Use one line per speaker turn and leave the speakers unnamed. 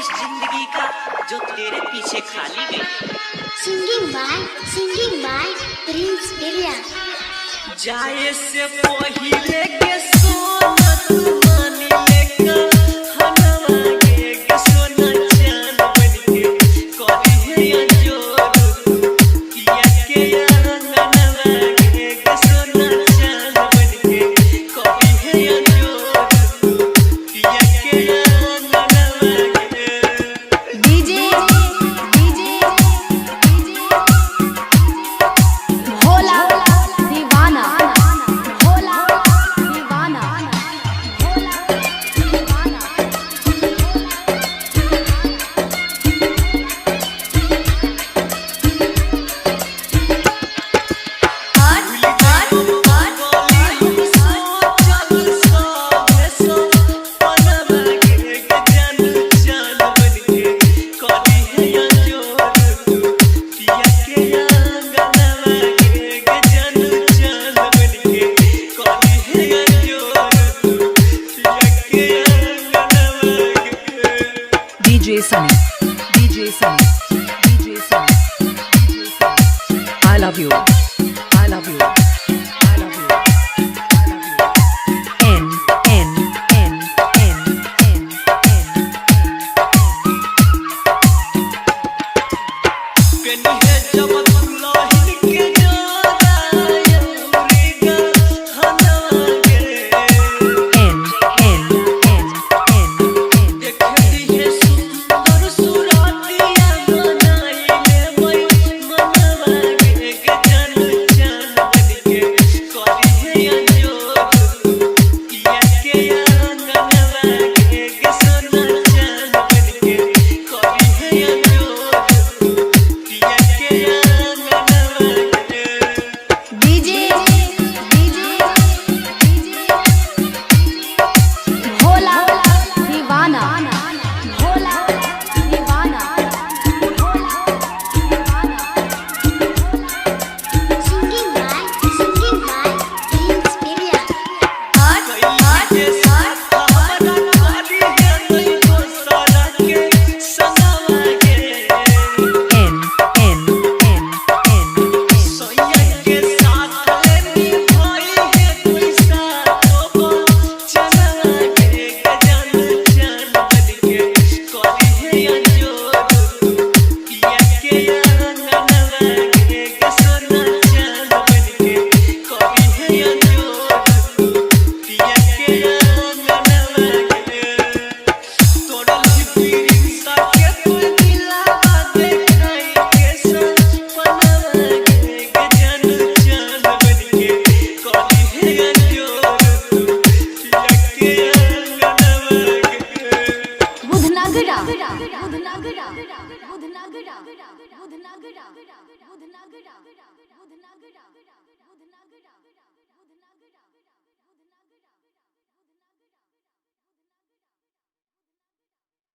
उस जिंदगी का जो तेरे पीछे खाली गई।
Singing by Prince Priya.
जाए से पहिले के सोना तू मान लेका हनवा के सोना चांद बनके करी है अंजोर पिया के अंगनवा के सोना चांद बनके करी है अंजोर पिया के अंगनवा के।
डीजे भोला दीवाना भोला दीवाना भोला दीवाना।
DJ Sunny, I love you, I love you, I love you, I love you. N N N N N N
कनी है जब दुल्हन के जाना यौरेगा हनवा के
N N N N N
देखती है सुंदर सुरातिया बनाइले वही मनवा के जन जान बनके करी है अंजोर पिया के अंगनवा के सोना जान बनके करी है अंजोर पिया के अंगनवा के।
डीजे भोला दीवाना भोला दीवाना भोला दीवाना। Singing by Prince Priya.
के साथ हमारा कारी है नहीं तो सारा के सनवा के
N N N N
सोया के साथ लेनी भाई है कोई साथ तो चनवा के जान जान बनके करी है अंजोर पिया के अंगनवा के सोना जान बनके करी है अंजोर पिया के अंगनवा के। तोड़ल ही पीरिन साके तू दिलावा देखाई के सपनवा के जान जान बनके करी है अंजोर पिया के अंगनवा के।
बुधनगरा